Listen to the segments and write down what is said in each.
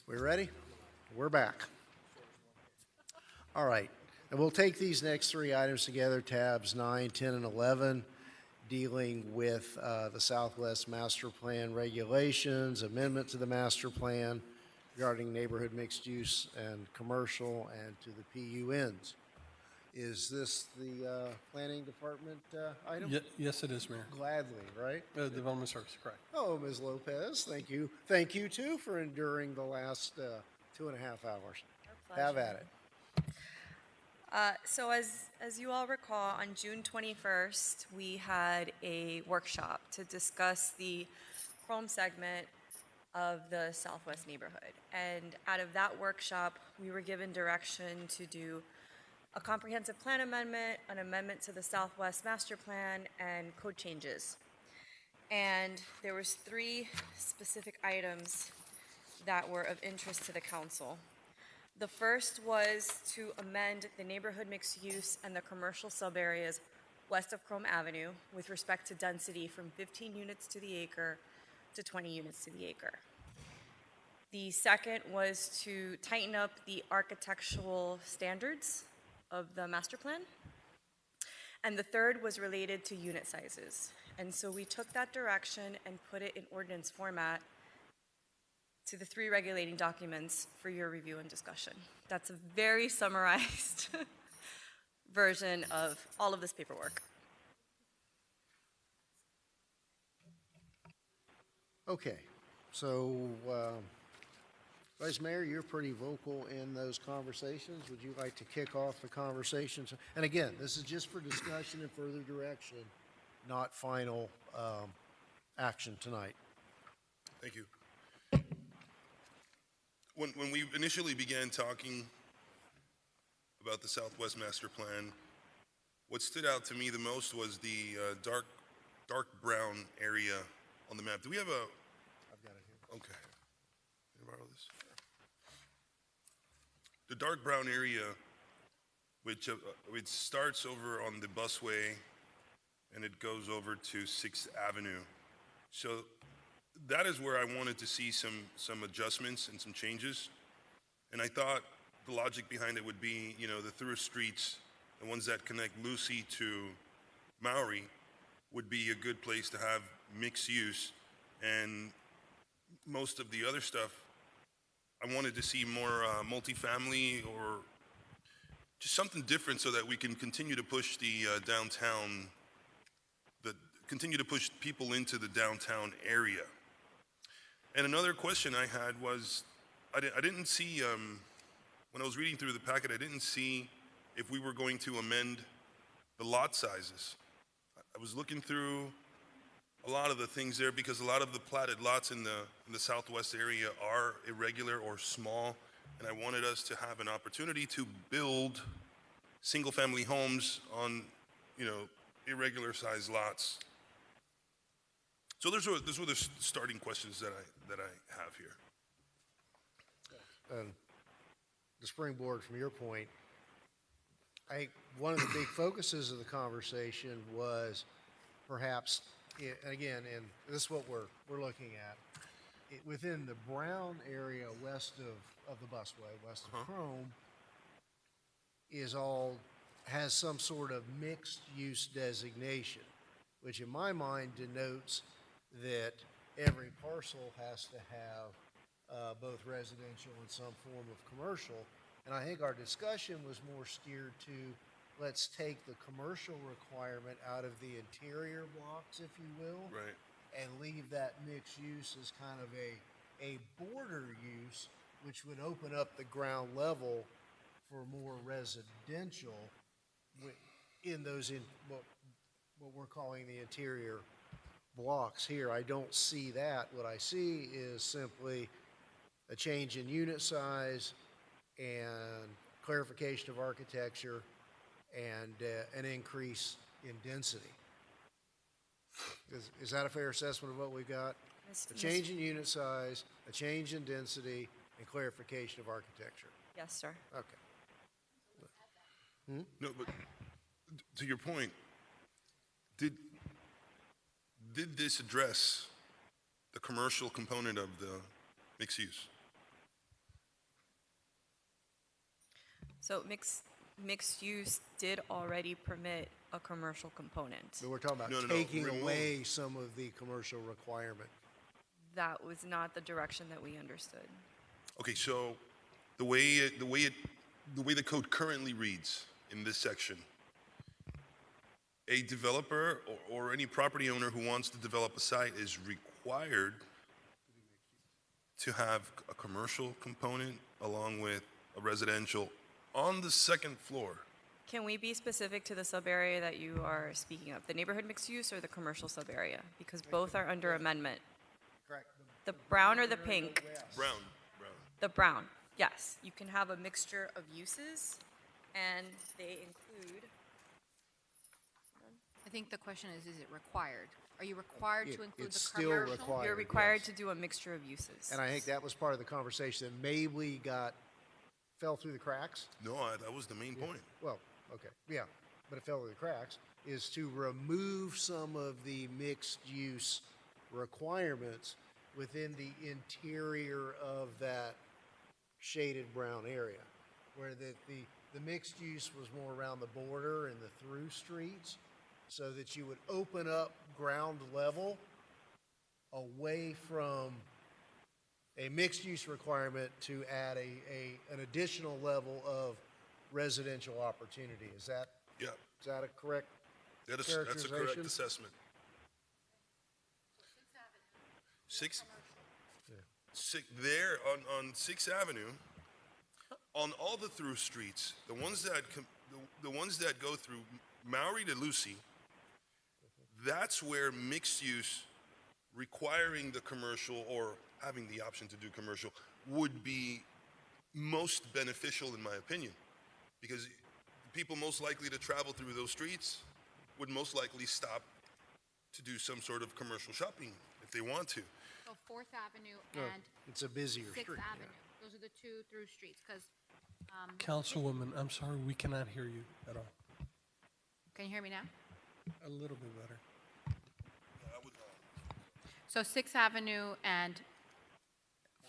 We ready? We're back. All right. And we'll take these next three items together, tabs 9, 10, and 11, dealing with the Southwest Master Plan regulations, amendment to the master plan regarding neighborhood mixed use and commercial, and to the PUNs. Is this the planning department item? Yes, it is, Mayor. Gladly, right? Development Service, correct. Oh, Ms. Lopez, thank you. Thank you, too, for enduring the last 2.5 hours. Have at it. So as you all recall, on June 21st, we had a workshop to discuss the Chrome segment of the Southwest neighborhood. And out of that workshop, we were given direction to do a comprehensive plan amendment, an amendment to the Southwest master plan, and code changes. And there was 3 specific items that were of interest to the council. The first was to amend the neighborhood mixed use and the commercial subareas west of Chrome Avenue with respect to density from 15 units to the acre to 20 units to the acre. The second was to tighten up the architectural standards of the master plan. And the third was related to unit sizes. And so we took that direction and put it in ordinance format to the 3 regulating documents for your review and discussion. That's a very summarized version of all of this paperwork. Okay, so, Vice Mayor, you're pretty vocal in those conversations. Would you like to kick off the conversations? And again, this is just for discussion and further direction, not final action tonight. Thank you. When we initially began talking about the Southwest Master Plan, what stood out to me the most was the dark brown area on the map. Do we have a? I've got it here. Okay. Can I borrow this? The dark brown area, which starts over on the busway, and it goes over to 6th Avenue. So that is where I wanted to see some adjustments and some changes. And I thought the logic behind it would be, you know, the through streets, the ones that connect Lucy to Maury, would be a good place to have mixed use. And most of the other stuff, I wanted to see more multifamily or just something different so that we can continue to push the downtown, continue to push people into the downtown area. And another question I had was, I didn't see, when I was reading through the packet, I didn't see if we were going to amend the lot sizes. I was looking through a lot of the things there because a lot of the platted lots in the southwest area are irregular or small, and I wanted us to have an opportunity to build single-family homes on, you know, irregular sized lots. So those were the starting questions that I have here. And the springboard from your point, I think one of the big focuses of the conversation was perhaps, and again, and this is what we're looking at, within the brown area west of the busway, west of Chrome, has some sort of mixed use designation, which in my mind denotes that every parcel has to have both residential and some form of commercial. And I think our discussion was more steered to, let's take the commercial requirement out of the interior blocks, if you will. Right. And leave that mixed use as kind of a border use, which would open up the ground level for more residential in those, what we're calling the interior blocks here. I don't see that. What I see is simply a change in unit size and clarification of architecture and an increase in density. Is that a fair assessment of what we've got? A change in unit size, a change in density, and clarification of architecture. Yes, sir. Okay. No, but to your point, did this address the commercial component of the mixed use? So mixed use did already permit a commercial component. So we're talking about No, taking remove. away some of the commercial requirement. That was not the direction that we understood. Okay, so the way the code currently reads in this section, a developer or any property owner who wants to develop a site is required to have a commercial component along with a residential on the second floor. Can we be specific to the sub-area that you are speaking of? The neighborhood mixed use or the commercial sub-area? Because both are under amendment. Correct. The brown or the pink? Brown. The brown, yes. You can have a mixture of uses, and they include, I think the question is it required? Are you required to include It's the still commercial? required. you're required yes. to do a mixture of uses. And I think that was part of the conversation that maybe got fell through the cracks? No, that was the main point. Well, okay, yeah, but it fell through the cracks, is to remove some of the mixed-use requirements within the interior of that shaded brown area, where the mixed use was more around the border and the through streets, so that you would open up ground level away from a mixed-use requirement to add an additional level of residential opportunity. Is that Yeah, a correct that's a correct characterization? assessment. Six, there on Sixth Avenue, on all the through streets, the ones that go through Maori to Lucy, that's where mixed use requiring the commercial or having the option to do commercial would be most beneficial in my opinion, because people most likely to travel through those streets would most likely stop to do some sort of commercial shopping if they want to. So Fourth Avenue No, and it's a busier Sixth street. yeah. Avenue, those are the two through streets, because, Councilwoman, I'm sorry, we cannot hear you at all. can you hear me now? A little bit better. So Sixth Avenue and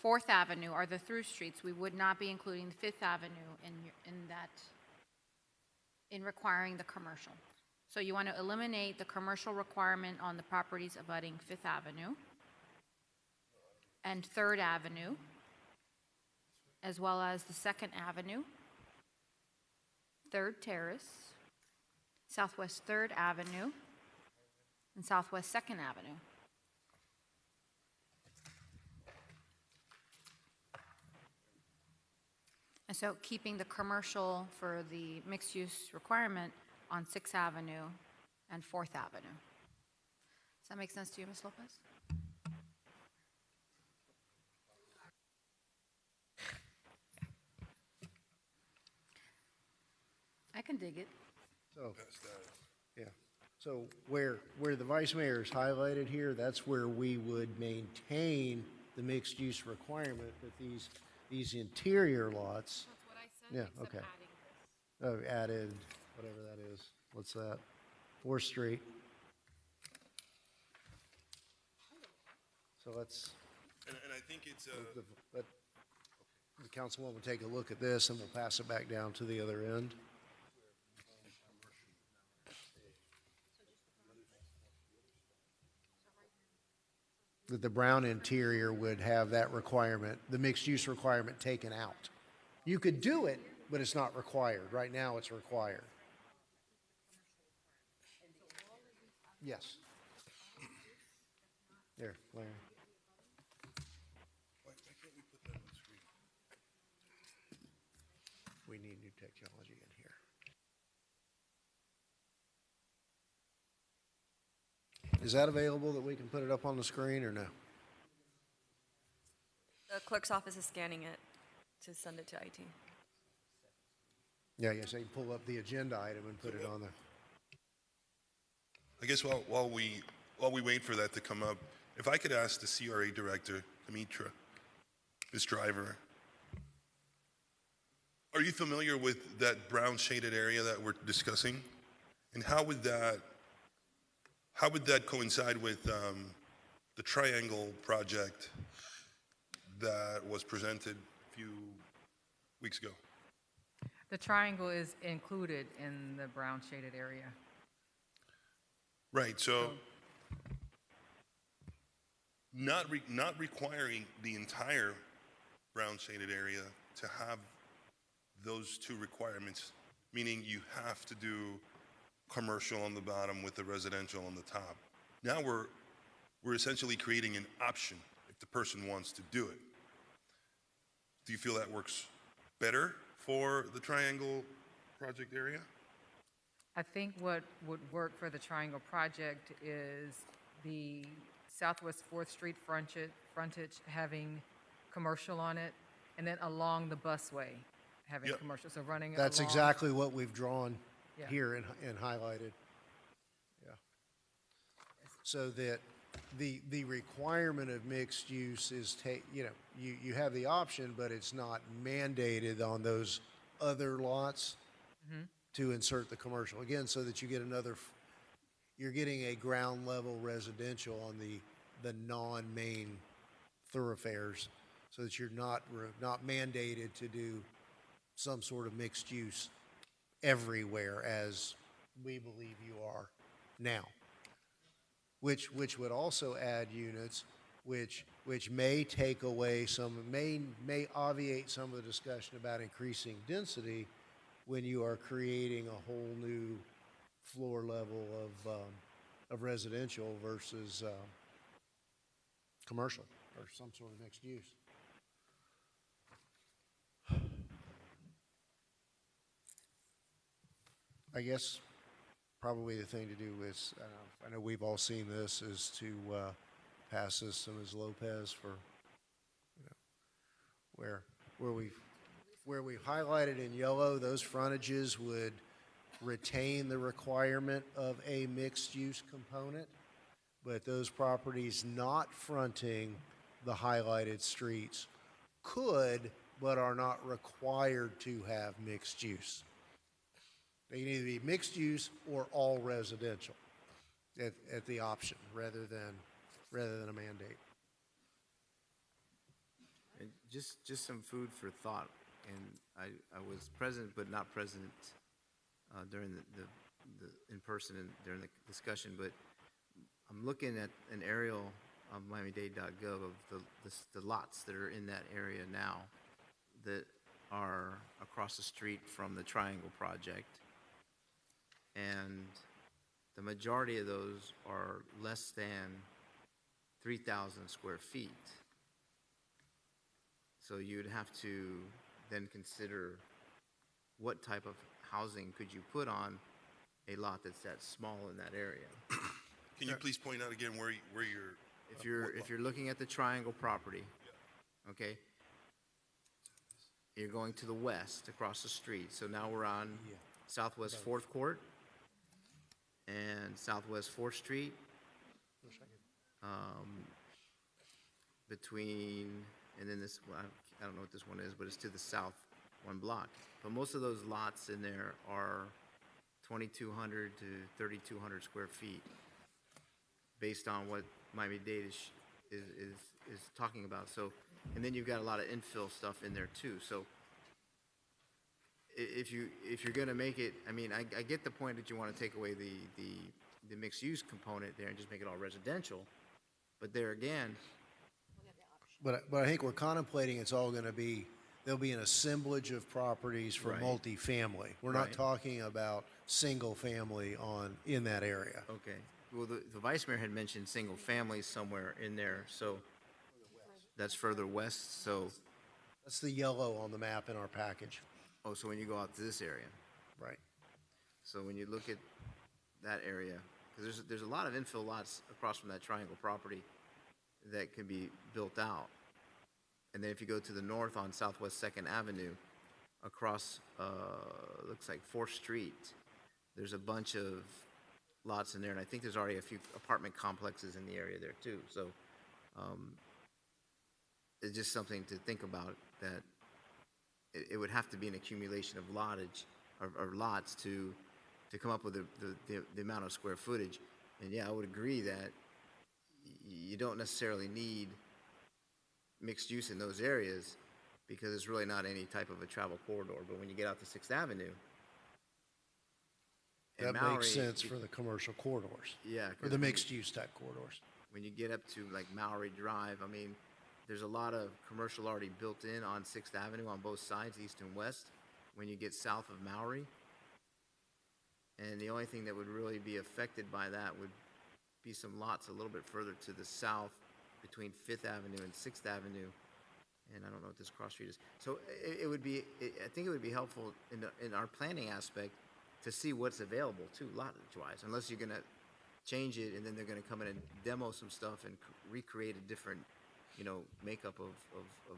Fourth Avenue are the through streets. We would not be including Fifth Avenue in that, in requiring the commercial. So you want to eliminate the commercial requirement on the properties abutting Fifth Avenue and Third Avenue, as well as the Second Avenue, Third Terrace, Southwest Third Avenue, and Southwest Second Avenue. And so keeping the commercial for the mixed-use requirement on Sixth Avenue and Fourth Avenue. Does that make sense to you, Ms. Lopez? I can dig it. So, yeah, so where the vice mayor is highlighted here, that's where we would maintain the mixed-use requirement, but these interior lots, That's what I said, Yeah, except okay. Added, whatever that is, what's that? 4th Street. So let's, And I think it's let the councilwoman take a look at this, and we'll pass it back down to the other end. That the brown interior would have that requirement, the mixed-use requirement taken out. You could do it, but it's not required. Right now, it's required. Yes. There, Larry. why can't we put that on the screen? We need new technology in here. Is that available that we can put it up on the screen or no? The clerk's office is scanning it to send it to IT. Yeah, yes, they can pull up the agenda item and put it on there. I guess while we wait for that to come up, if I could ask the CRA director, Dimitra, Ms. Driver, are you familiar with that brown shaded area that we're discussing? And how would that coincide with the triangle project that was presented a few weeks ago? The triangle is included in the brown shaded area. Right, so not requiring the entire brown shaded area to have those two requirements, meaning you have to do commercial on the bottom with the residential on the top. Now we're essentially creating an option if the person wants to do it. Do you feel that works better for the triangle project area? I think what would work for the triangle project is the Southwest 4th Street frontage having commercial on it, and then along the busway having Yep. commercial, so running That's along. exactly what we've drawn Yeah. here and highlighted. Yeah. So that the requirement of mixed use is you have the option, but it's not mandated on those other lots to insert the commercial. Again, so that you get you're getting a ground level residential on the non-main thoroughfares, so that you're not mandated to do some sort of mixed use everywhere as we believe you are now. Which would also add units, which may take away may obviate some of the discussion about increasing density when you are creating a whole new floor level of residential versus commercial or some sort of mixed use. I guess probably the thing to do is, I know we've all seen this, is to pass this to Ms. Lopez for, where we've highlighted in yellow, those frontages would retain the requirement of a mixed-use component, but those properties not fronting the highlighted streets could, but are not required to have mixed use. They can either be mixed use or all residential at the option rather than a mandate. And just some food for thought. And I was present but not present during the in person and during the discussion. But I'm looking at an aerial of Miami-Dade.gov of the lots that are in that area now that are across the street from the Triangle Project. And the majority of those are less than 3,000 square feet. So you'd have to then consider what type of housing could you put on a lot that's that small in that area. Can you please point out again where you're? If you're looking at the Triangle property, okay, you're going to the west across the street. So now we're on Southwest 4th Court and Southwest 4th Street. Between, and then this, well, I don't know what this one is, but it's to the south one block. But most of those lots in there are 2,200 to 3,200 square feet, based on what Miami-Dade is talking about. So, and then you've got a lot of infill stuff in there too. So, if you're going to make it, I mean, I get the point that you want to take away the mixed use component there and just make it all residential, but there again. But I think we're contemplating there'll be an assemblage of properties for Right. multifamily. We're not Right. talking about single family in that area. Okay. Well, the vice mayor had mentioned single family somewhere in there, so that's further west. So, That's the yellow on the map in our package. oh, so when you go out to this area, Right. so when you look at that area, because there's a lot of infill lots across from that Triangle property that can be built out. And then if you go to the north on Southwest 2nd Avenue, across, looks like 4th Street, there's a bunch of lots in there, and I think there's already a few apartment complexes in the area there too. So it's just something to think about, that it would have to be an accumulation of lottage or lots to come up with the amount of square footage. And yeah, I would agree that you don't necessarily need mixed use in those areas because it's really not any type of a travel corridor. But when you get out to 6th Avenue, and That Maury, makes sense for the commercial corridors. yeah, Or 'cause the when you- mixed use type corridors. when you get up to like Maury Drive, I mean, there's a lot of commercial already built in on 6th Avenue on both sides, east and west, when you get south of Maury. And the only thing that would really be affected by that would be some lots a little bit further to the south between 5th Avenue and 6th Avenue. And I don't know what this cross street is. So I think it would be helpful in our planning aspect to see what's available too, lottage-wise, unless you're going to change it and then they're going to come in and demo some stuff and recreate a different, makeup of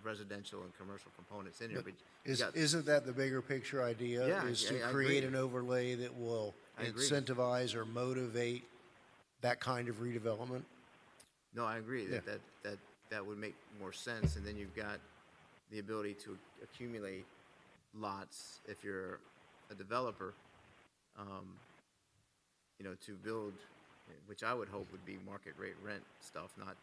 residential and commercial components in there. But you got- Isn't that the bigger picture idea? Yeah, Is to I create agree. an overlay that will I agree. incentivize or motivate that kind of redevelopment? No, I agree Yeah. that would make more sense, and then you've got the ability to accumulate lots if you're a developer, to build, which I would hope would be market rate rent stuff, not,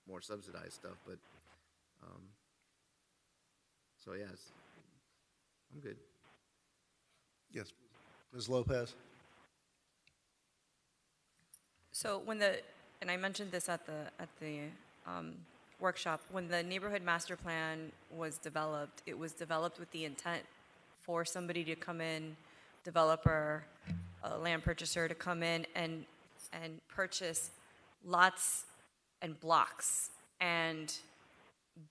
more subsidized stuff, but, so yes, I'm good. Yes. Ms. Lopez? So and I mentioned this at the workshop, when the neighborhood master plan was developed, it was developed with the intent for somebody to come in, developer, a land purchaser to come in and purchase lots and blocks and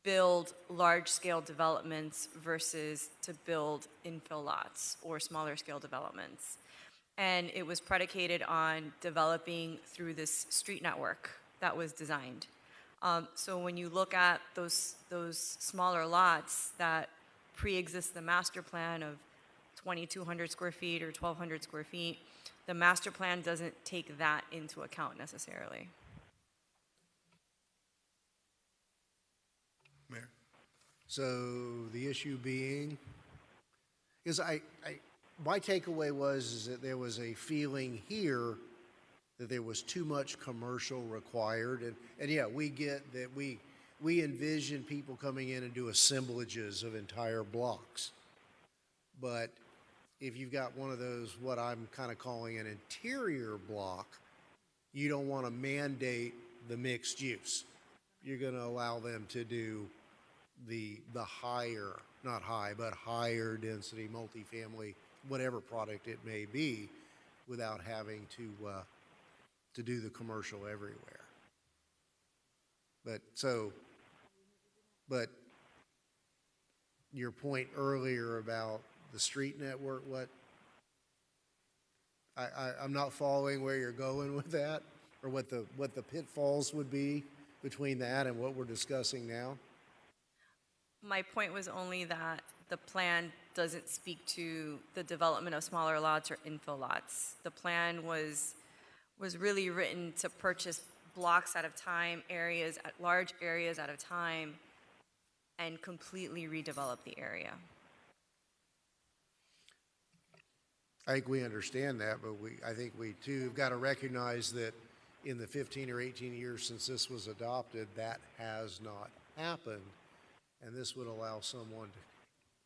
build large-scale developments versus to build infill lots or smaller-scale developments. And it was predicated on developing through this street network that was designed. So when you look at those smaller lots that pre-exist the master plan of 2,200 square feet or 1,200 square feet, the master plan doesn't take that into account necessarily. Mayor? So the issue being, is my takeaway is that there was a feeling here that there was too much commercial required, and yeah, we get that we envision people coming in and do assemblages of entire blocks. But if you've got one of those, what I'm kind of calling an interior block, you don't want to mandate the mixed use. You're going to allow them to do the higher, not high, but higher density multifamily, whatever product it may be, without having to do the commercial everywhere. But your point earlier about the street network, I'm not following where you're going with that, or what the pitfalls would be between that and what we're discussing now. My point was only that the plan doesn't speak to the development of smaller lots or infill lots. The plan was really written to purchase blocks at a time, large areas at a time, and completely redevelop the area. I think we understand that, but I think we too have got to recognize that in the 15 or 18 years since this was adopted, that has not happened. And this would allow someone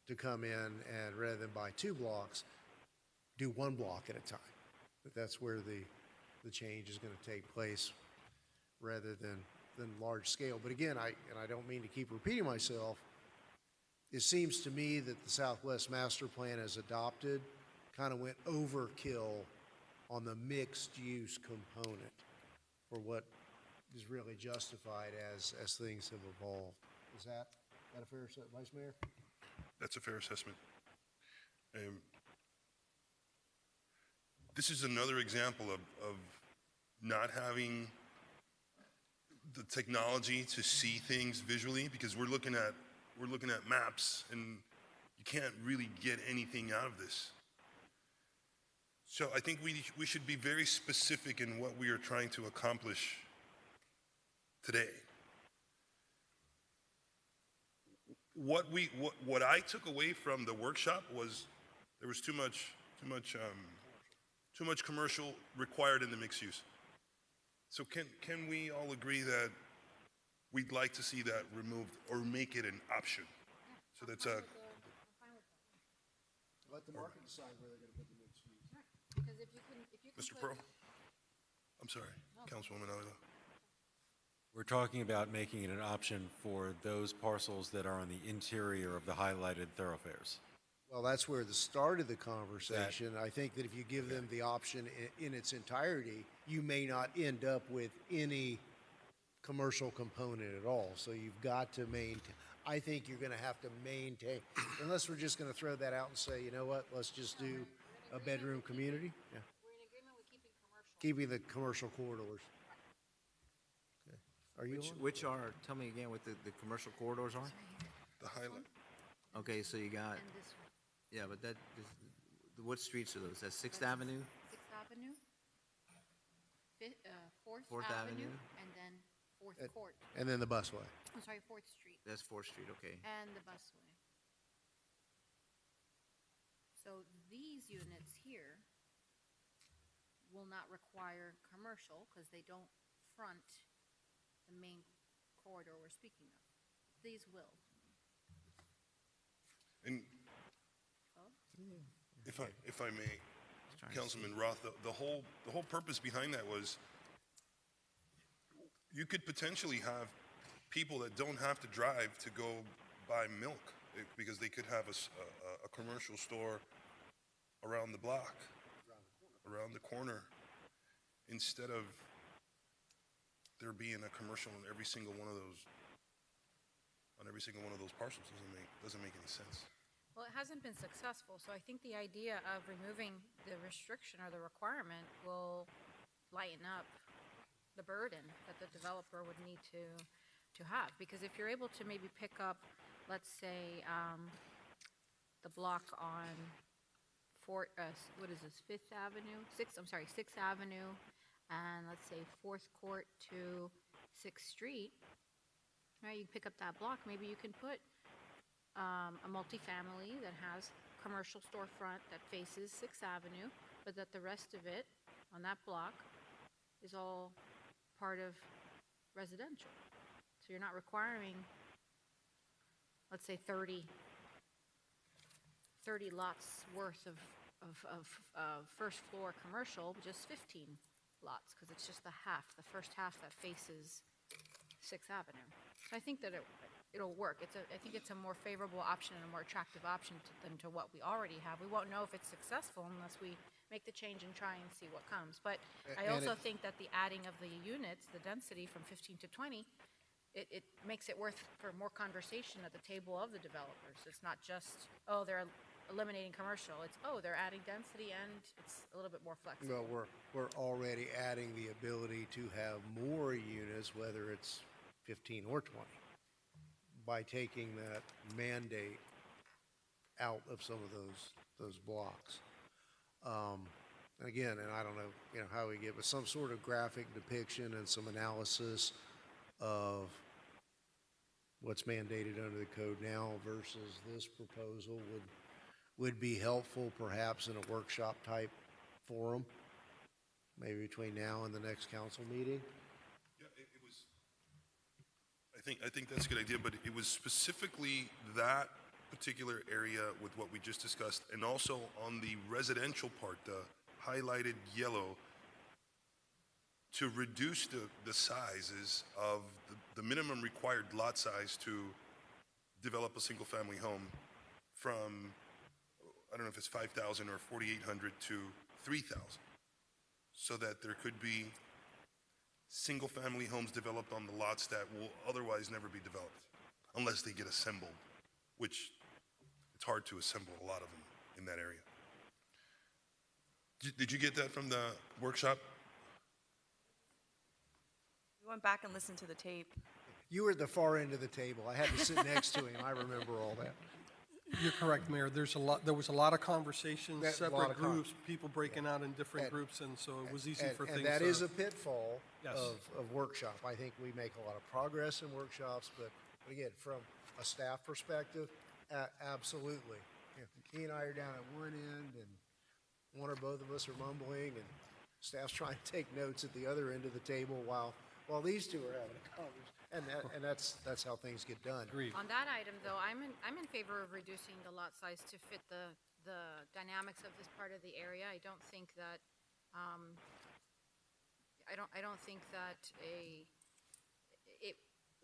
to come in and, rather than buy 2 blocks, do 1 block at a time. But that's where the change is going to take place rather than large scale. But again, I don't mean to keep repeating myself, it seems to me that the Southwest Master Plan as adopted kind of went overkill on the mixed use component for what is really justified as things have evolved. Is that a fair assessment, Vice Mayor? That's a fair assessment. This is another example of not having the technology to see things visually, because we're looking at maps and you can't really get anything out of this. So I think we should be very specific in what we are trying to accomplish today. What I took away from the workshop was there was too much commercial required in the mixed use. So can we all agree that we'd like to see that removed or make it an option? So that's a. Let the market decide where they're going to put the mixed use. Because if you can Mr. Pearl? I'm sorry, Councilwoman Alida. We're talking about making it an option for those parcels that are on the interior of the highlighted thoroughfares. Well, that's where the start of the conversation. I think that if you give them the option in its entirety, you may not end up with any commercial component at all. So you've got to maintain. I think you're going to have to maintain, unless we're just going to throw that out and say, you know what, let's just do a bedroom community. Yeah. We're in agreement with keeping commercial. Keeping the commercial corridors. Okay. Are you on? Which are, tell me again what the commercial corridors are? The highlight. Okay, so you got, And this one, yeah, but what streets are those? That's 6th Avenue? 6th Avenue, Fourth Fourth Avenue, Avenue? and then Fourth It- Court. And then the busway. I'm sorry, Fourth Street That's 4th Street, okay. and the busway. So these units here will not require commercial because they don't front the main corridor we're speaking of. These will. And Oh, if I may, trying to Councilman Roth, the whole purpose behind that was you could potentially have people that don't have to drive to go buy milk because they could have a commercial store around the block, around the corner, instead of there being a commercial on every single one of those parcels. Doesn't make any sense. well, it hasn't been successful, so I think the idea of removing the restriction or the requirement will lighten up the burden that the developer would need to have. Because if you're able to maybe pick up, let's say, the block on what is this, Fifth Avenue? Sixth Avenue, and let's say Fourth Court to Sixth Street, right, you pick up that block, maybe you can put a multifamily that has commercial storefront that faces Sixth Avenue, but that the rest of it on that block is all part of residential. So you're not requiring, let's say, 30 lots worth of first floor commercial, just 15 lots, because it's just the first half that faces Sixth Avenue. So I think that it'll work. I think it's a more favorable option and a more attractive option than to what we already have. We won't know if it's successful unless we make the change and try and see what comes. But I also think that the adding of the units, the density from 15 to 20, it makes it worth for more conversation at the table of the developers. It's not just, oh, they're eliminating commercial. It's, oh, they're adding density and it's a little bit more flexible. Well, we're already adding the ability to have more units, whether it's 15 or 20, by taking that mandate out of some of those blocks. Again, and I don't know, how we get, but some sort of graphic depiction and some analysis of what's mandated under the code now versus this proposal would be helpful, perhaps in a workshop type forum, maybe between now and the next council meeting. Yeah, it was. I think that's a good idea, but it was specifically that particular area with what we just discussed, and also on the residential part, the highlighted yellow, to reduce the sizes of the minimum required lot size to develop a single-family home from, I don't know if it's 5,000 or 4,800 to 3,000, so that there could be single-family homes developed on the lots that will otherwise never be developed unless they get assembled, which it's hard to assemble a lot of them in that area. Did you get that from the workshop? We went back and listened to the tape. You were at the far end of the table. I had to sit next to him. I remember all that. You're correct, Mayor. There was a lot of conversations, A lot separate of groups, people breaking out in different And- groups, and so it was easy for things. And that is a pitfall Yes. of workshop. I think we make a lot of progress in workshops, but again, from a staff perspective, absolutely. He and I are down at one end, and one or both of us are mumbling, and staff's trying to take notes at the other end of the table while these two are having a conversation. And that's how things get done. Agreed. On that item, though, I'm in favor of reducing the lot size to fit the dynamics of this part of the area. I don't think that,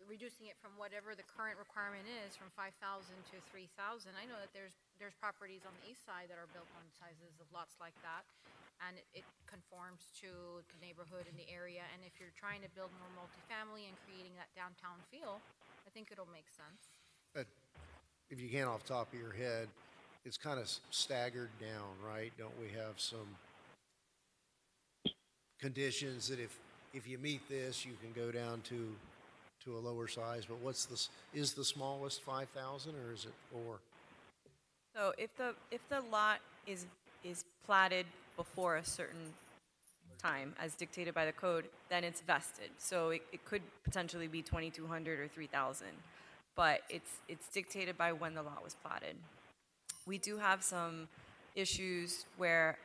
reducing it from whatever the current requirement is, from 5,000 to 3,000. I know that there's properties on the east side that are built on sizes of lots like that, and it conforms to the neighborhood and the area. And if you're trying to build more multifamily and creating that downtown feel, I think it'll make sense. But if you can, off the top of your head, it's kind of staggered down, right? Don't we have some conditions that if you meet this, you can go down to a lower size? But is the smallest 5,000 or is it 4? So if the lot is platted before a certain time as dictated by the code, then it's vested. So it could potentially be 2,200 or 3,000, but it's dictated by when the lot was platted. We do have some issues where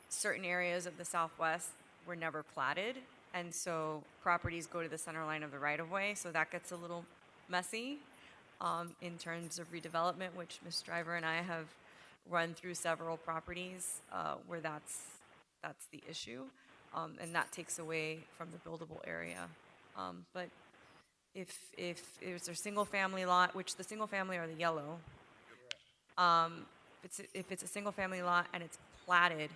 certain areas of the Southwest were never platted, and so properties go to the center line of the right-of-way, so that gets a little messy in terms of redevelopment, which Ms. Driver and I have run through several properties where that's the issue, and that takes away from the buildable area. But if it's a single-family lot, which the single-family are the yellow, if it's a single-family lot and it's platted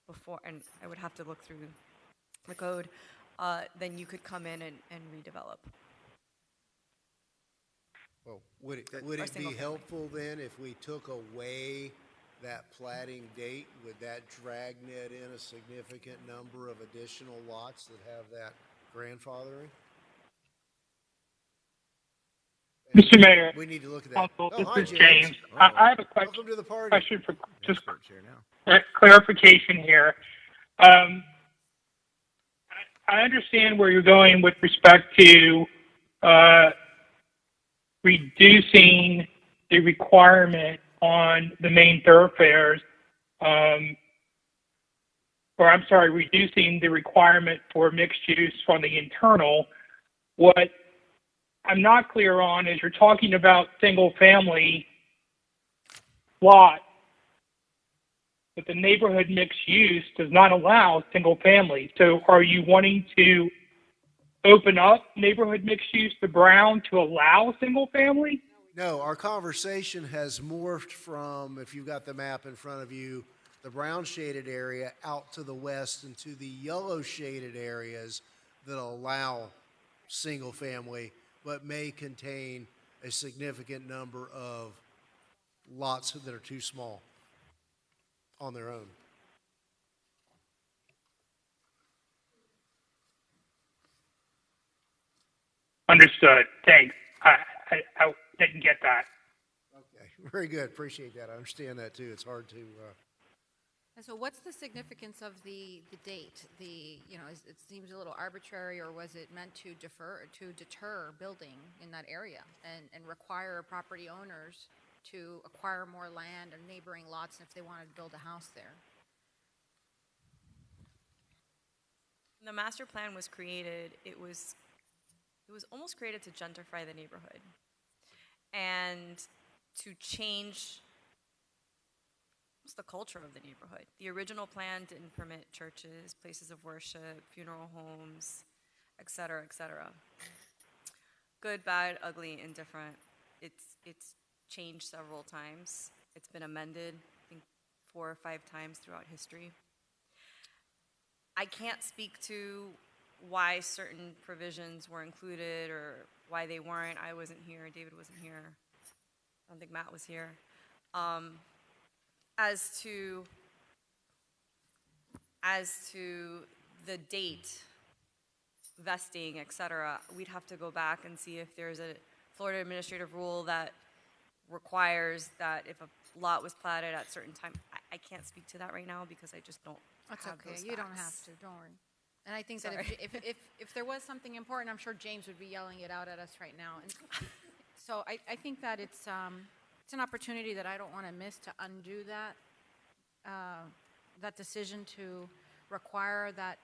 before, and I would have to look through the code, then you could come in and redevelop. Well, would That- it Or be single family. helpful then if we took away that platting date? Would that drag net in a significant number of additional lots that have that grandfathering? Mr. Mayor, We need to look at that. Council, Oh, this hi, is James. Uh-oh. I have a Welcome to the party. question for just Expert chair now. clarification here. I understand where you're going with respect to reducing the requirement on the main thoroughfares, or I'm sorry, reducing the requirement for mixed use on the internal. What I'm not clear on is you're talking about single family lot, but the neighborhood mixed use does not allow single family. So are you wanting to open up neighborhood mixed use to Brown to allow single family? No, our conversation has morphed from, if you've got the map in front of you, the brown shaded area out to the west into the yellow shaded areas that allow single family, but may contain a significant number of lots that are too small on their own. Understood. Thanks. I didn't get that. Okay, very good. Appreciate that. I understand that too. It's hard to, And so what's the significance of the date? It seems a little arbitrary, or was it meant to deter building in that area and require property owners to acquire more land or neighboring lots if they wanted to build a house there? When the master plan was created, it was almost created to gentrify the neighborhood and to change the culture of the neighborhood. The original plan didn't permit churches, places of worship, funeral homes, et cetera, et cetera. Good, bad, ugly, indifferent. It's changed several times. It's been amended, I think, 4 or 5 times throughout history. I can't speak to why certain provisions were included or why they weren't. I wasn't here. David wasn't here. I don't think Matt was here. As to the date, vesting, et cetera, we'd have to go back and see if there's a Florida administrative rule that requires that if a lot was platted at a certain time. I can't speak to that right now because I just don't That's have okay. those You don't facts. have to. Don't worry. And I think that Sorry. if there was something important, I'm sure James would be yelling it out at us right now. And so I think that it's an opportunity that I don't want to miss to undo that decision to require that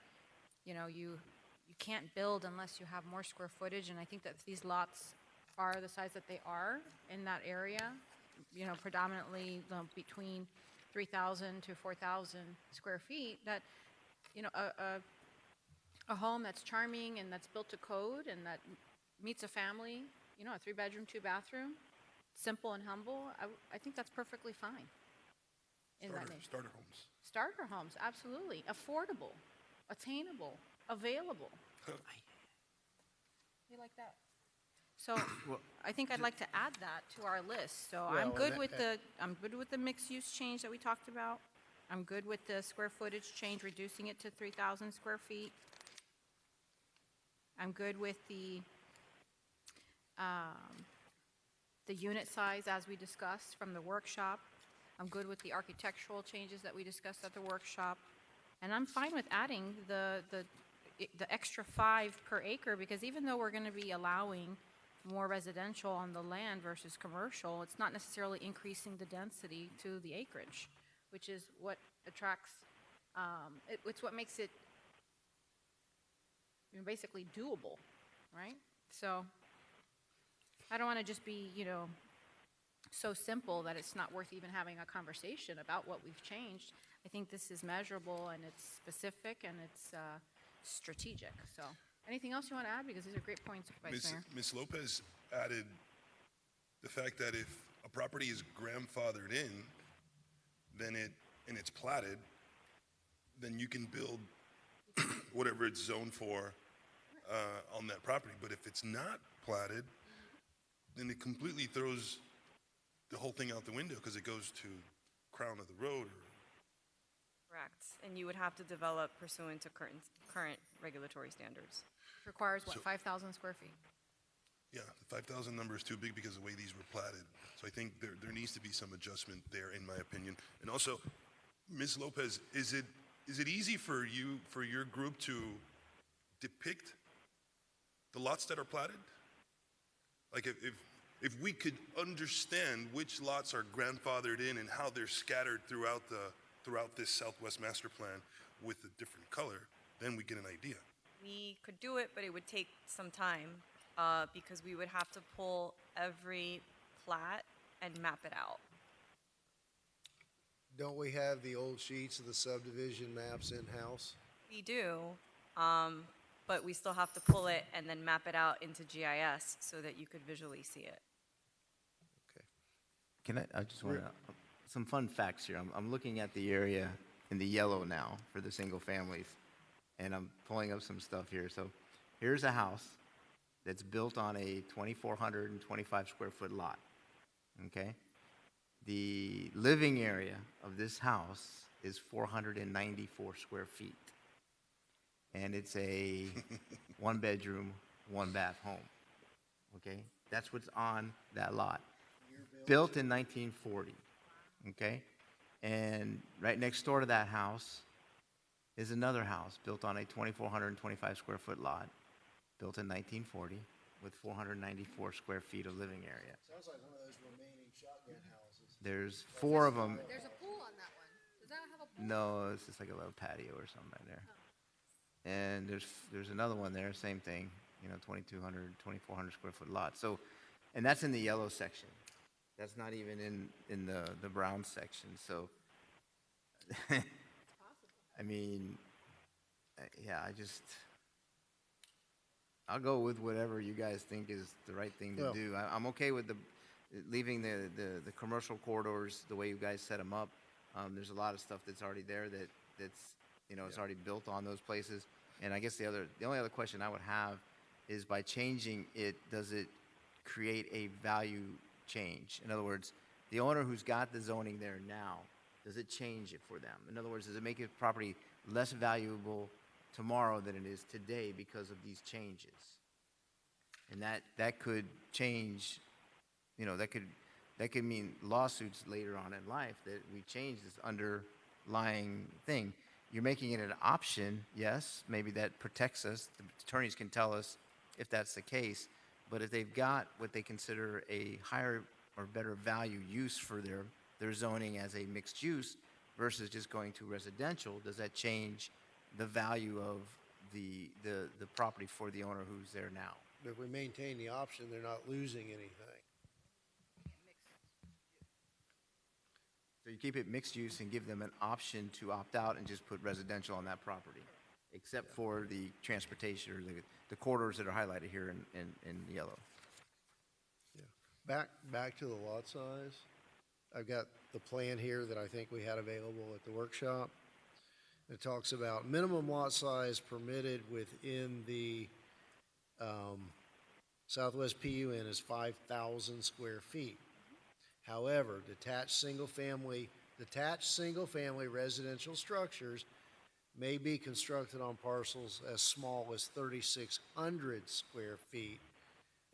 you can't build unless you have more square footage. And I think that if these lots are the size that they are in that area, predominantly between 3,000 to 4,000 square feet, that a home that's charming and that's built to code and that meets a family, a 3-bedroom, 2-bathroom, simple and humble, I think that's perfectly fine in that nation. Starter homes. Starter homes, absolutely. Affordable, attainable, available. You like that? So I think I'd like to add that to our list. So I'm Well, good and with the mixed use change that we talked about. I'm good with the square footage change, reducing it to 3,000 square feet. I'm good with the unit size as we discussed from the workshop. I'm good with the architectural changes that we discussed at the workshop. And I'm fine with adding the extra 5 per acre, because even though we're going to be allowing more residential on the land versus commercial, it's not necessarily increasing the density to the acreage, which is what attracts, it's what makes it, you know, basically doable, right? So I don't want to just be, you know, so simple that it's not worth even having a conversation about what we've changed. I think this is measurable, and it's specific, and it's strategic. So anything else you want to add? Because these are great points, Vice Mayor. Ms. Lopez added the fact that if a property is grandfathered in, then and it's platted, then you can build whatever it's zoned for on that property. But if it's not platted, then it completely throws the whole thing out the window because it goes to crown of the road. Correct. And you would have to develop pursuant to current regulatory standards. Requires what, 5,000 square feet? Yeah, the 5,000 number is too big because of the way these were platted. So I think there needs to be some adjustment there, in my opinion. And also, Ms. Lopez, is it easy for your group to depict the lots that are platted? Like if we could understand which lots are grandfathered in and how they're scattered throughout this Southwest Master Plan with a different color, then we get an idea. We could do it, but it would take some time because we would have to pull every plat and map it out. Don't we have the old sheets of the subdivision maps in-house? We do, but we still have to pull it and then map it out into GIS so that you could visually see it. Okay. I just want to, some fun facts here. I'm looking at the area in the yellow now for the single families, and I'm pulling up some stuff here. So here's a house that's built on a 2,425 square foot lot, okay? The living area of this house is 494 square feet, and it's a one-bedroom, one-bath home, okay? That's what's on that lot. Built in 1940, okay? And right next door to that house is another house built on a 2,425 square foot lot, built in 1940, with 494 square feet of living area. Sounds like one of those remaining shotgun houses. There's 4 of them. There's a pool on that one. Does that have a pool? No, it's just like a little patio or something right there. And there's another one there, same thing, you know, 2,200, 2,400 square foot lot. So, and that's in the yellow section. That's not even in the brown section. So, I mean, yeah, I'll go with whatever you guys think is the right thing to do. I'm okay with leaving the commercial corridors the way you guys set them up. There's a lot of stuff that's already there that's you know, it's already built on those places. And I guess the only other question I would have is, by changing it, does it create a value change? In other words, the owner who's got the zoning there now, does it change it for them? In other words, does it make a property less valuable tomorrow than it is today because of these changes? And that could change, you know, that could mean lawsuits later on in life, that we change this underlying thing. You're making it an option, yes, maybe that protects us. The attorneys can tell us if that's the case. But if they've got what they consider a higher or better value use for their zoning as a mixed use versus just going to residential, does that change the value of the property for the owner who's there now? If we maintain the option, they're not losing anything. So you keep it mixed use and give them an option to opt out and just put residential on that property, except for the transportation or the corridors that are highlighted here in yellow. Yeah. Back to the lot size. I've got the plan here that I think we had available at the workshop. It talks about minimum lot size permitted within the Southwest PUN is 5,000 square feet. However, detached single-family residential structures may be constructed on parcels as small as 3,600 square feet.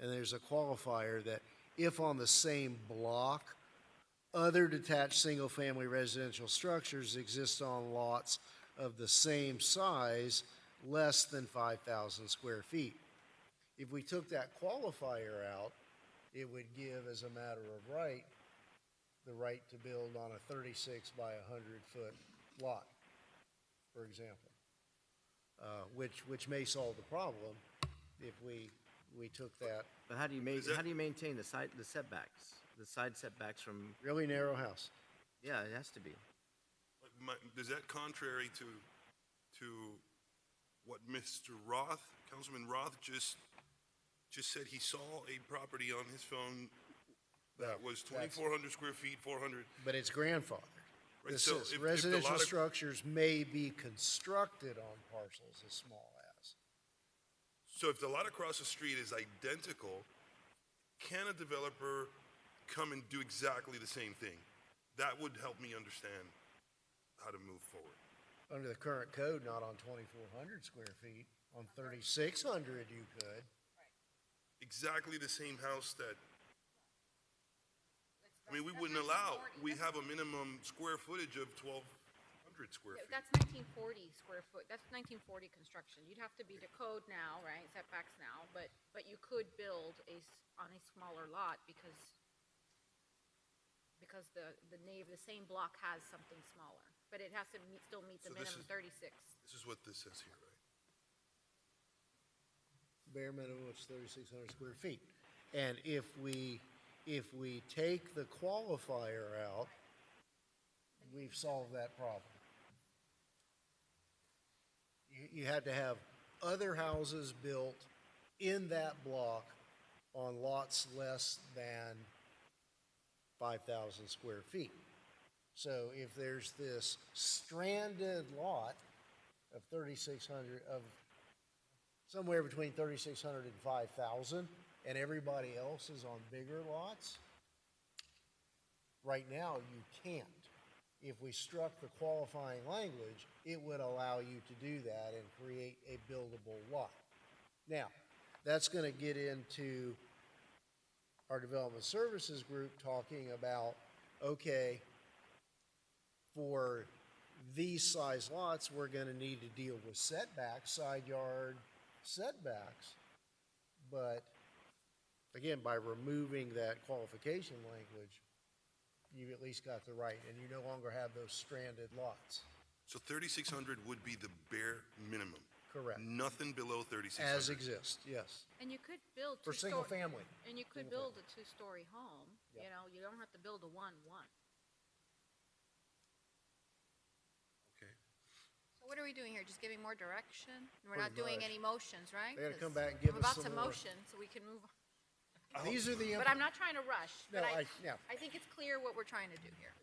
And there's a qualifier that if on the same block, other detached single-family residential structures exist on lots of the same size, less than 5,000 square feet. If we took that qualifier out, it would give, as a matter of right, the right to build on a 36 by 100-foot lot, for example, which may solve the problem if we took that But how do you maintain the setbacks, the side setbacks from, really narrow house. yeah, it has to be. Is that contrary to what Mr. Roth, Councilman Roth just said? He saw a property on his phone that was 2,400 square feet, 400. But it's grandfathered. Right, This so is, if the residential lot of- structures may be constructed on parcels as small as. So if the lot across the street is identical, can a developer come and do exactly the same thing? That would help me understand how to move forward. Under the current code, not on 2,400 square feet. On 3,600, you could. Exactly the same house that, I mean, we wouldn't allow, we have a minimum square footage of 1,200 square feet. That's 1940 square foot, that's 1940 construction. You'd have to be to code now, right, setbacks now, but you could build on a smaller lot because the same block has something smaller, but it has to still meet the So this minimum is- 36. This is what this says here, right? Bare minimum is 3,600 square feet. And if we take the qualifier out, we've solved that problem. You had to have other houses built in that block on lots less than 5,000 square feet. So if there's this stranded lot of 3,600, of somewhere between 3,600 and 5,000, and everybody else is on bigger lots, right now you can't. If we struck the qualifying language, it would allow you to do that and create a buildable lot. Now, that's going to get into our development services group talking about, okay, for these size lots, we're going to need to deal with setbacks, side yard setbacks. But again, by removing that qualification language, you've at least got the right, and you no longer have those stranded lots. So 3,600 would be the bare minimum. Correct. Nothing below 3,600. As exists, yes. And you could build For single family. And you could build a two-story home, you know, you don't have to build a one-one. Okay. So what are we doing here? Just giving more direction? We're Pretty not doing much. any motions, right? They gotta 'Cause come back and give I'm us about some to more. motion, so we can move on. These are the, But I'm not trying to rush, No, but yeah. I think it's clear what we're trying to do here.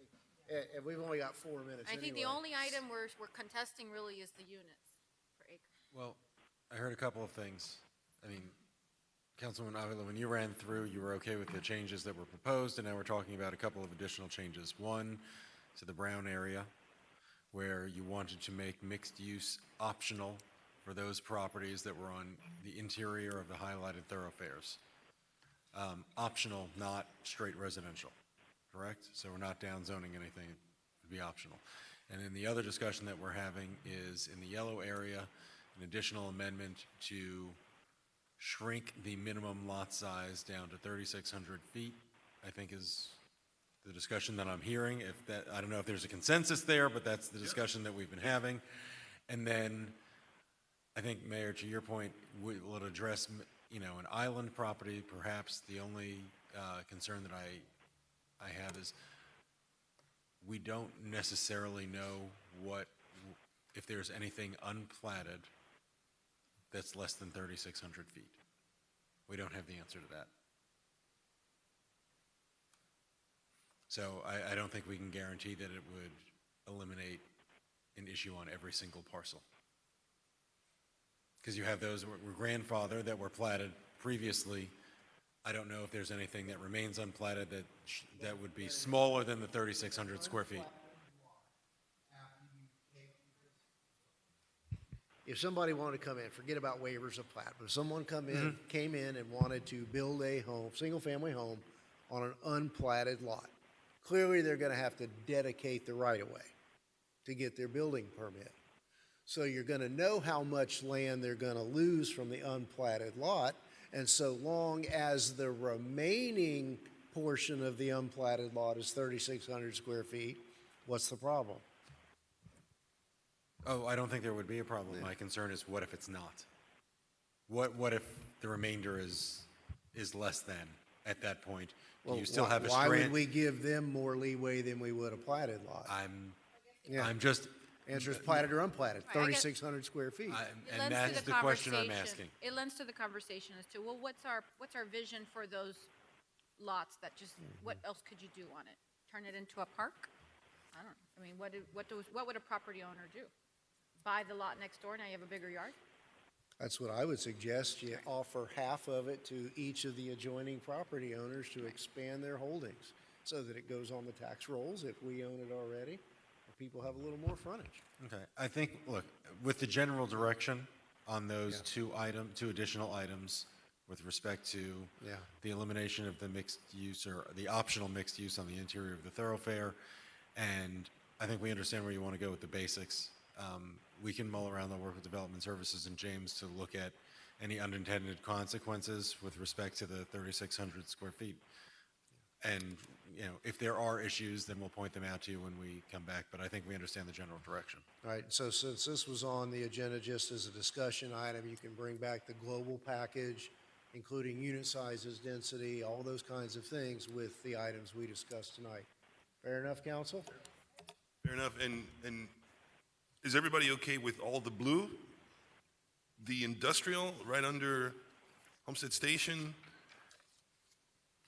and we've only got 4 minutes I think the anyway. only item we're contesting really is the units per acre. Well, I heard a couple of things. I mean, Councilwoman Avila, when you ran through, you were okay with the changes that were proposed, and now we're talking about a couple of additional changes. One, to the Brown area, where you wanted to make mixed use optional for those properties that were on the interior of the highlighted thoroughfares. Optional, not straight residential, correct? So we're not down zoning anything, it would be optional. And then the other discussion that we're having is in the yellow area, an additional amendment to shrink the minimum lot size down to 3,600 feet, I think is the discussion that I'm hearing. If that, I don't know if there's a consensus there, but that's the discussion that we've been having. And then, I think, Mayor, to your point, will it address, you know, an island property? Perhaps the only concern that I have is we don't necessarily know if there's anything unplatted that's less than 3,600 feet. We don't have the answer to that. So I don't think we can guarantee that it would eliminate an issue on every single parcel. Because you have those that were grandfathered that were platted previously. I don't know if there's anything that remains unplatted that would be smaller than the 3,600 square feet. If somebody wanted to come in, forget about waivers of plat, but if someone came in and wanted to build a home, single-family home on an unplatted lot, clearly they're going to have to dedicate the right-of-way to get their building permit. So you're going to know how much land they're going to lose from the unplatted lot. And so long as the remaining portion of the unplatted lot is 3,600 square feet, what's the problem? Oh, I don't think there would be a problem. My concern is what if it's not? What if the remainder is less than at that point? Do you still have a Why strand? would we give them more leeway than we would a platted lot? Yeah. I'm just, Answer is platted or unplatted, Right, I guess- 3,600 square feet. It and lends to that's the question I'm conversation- asking. It lends to the conversation as to, well, what's our vision for those lots that just, what else could you do on it? Turn it into a park? I don't know. I mean, what would a property owner do? Buy the lot next door, now you have a bigger yard? That's what I would suggest. You offer half of it to each of the adjoining property owners to expand their holdings so that it goes on the tax rolls if we own it already. People have a little more frontage. Okay, I think, look, with the general direction on those two additional items with respect to Yeah. the elimination of the mixed use or the optional mixed use on the interior of the thoroughfare, and I think we understand where you want to go with the basics. We can mull around the work with Development Services and James to look at any unintended consequences with respect to the 3,600 square feet. And, if there are issues, then we'll point them out to you when we come back, but I think we understand the general direction. All right, so since this was on the agenda just as a discussion item, you can bring back the global package, including unit sizes, density, all those kinds of things with the items we discussed tonight. Fair enough, council? Fair enough. And is everybody okay with all the blue? The industrial right under Homestead Station?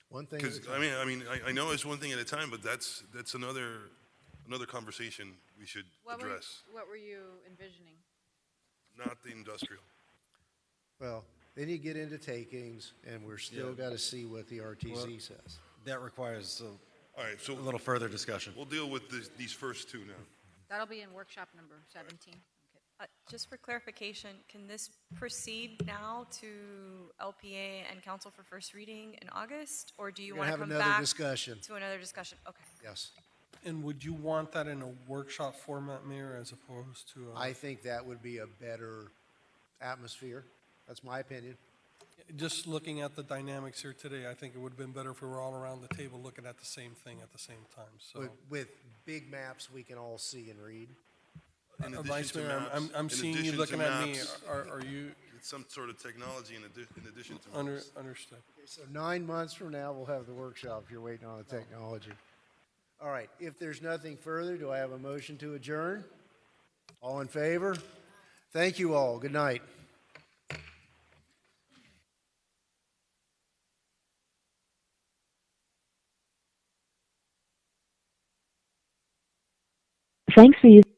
One thing at a Because, time. I know it's one thing at a time, but that's another conversation we should address. What were you envisioning? Not the industrial. Well, then you get into takings, and we're still got to see what the RTZ says. That requires All right, so a little further discussion. we'll deal with these first two now. That'll be in workshop number 17. Okay. Just for clarification, can this proceed now to LPA and council for first reading in August? Or do you We're want to gonna come have another back discussion. to another discussion? Okay. Yes. And would you want that in a workshop format, Mayor, as opposed to I think that would be a better atmosphere. That's my opinion. just looking at the dynamics here today, I think it would have been better if we were all around the table looking at the same thing at the same time, so. With big maps we can all see and read. In addition Vice to Mayor, maps- I'm in seeing you addition to looking at me. maps, Are you It's some sort of technology in addition to maps. understood? So 9 months from now, we'll have the workshop if you're waiting on the technology. All right, if there's nothing further, do I have a motion to adjourn? All in favor? Thank you all. Good night. Thanks for using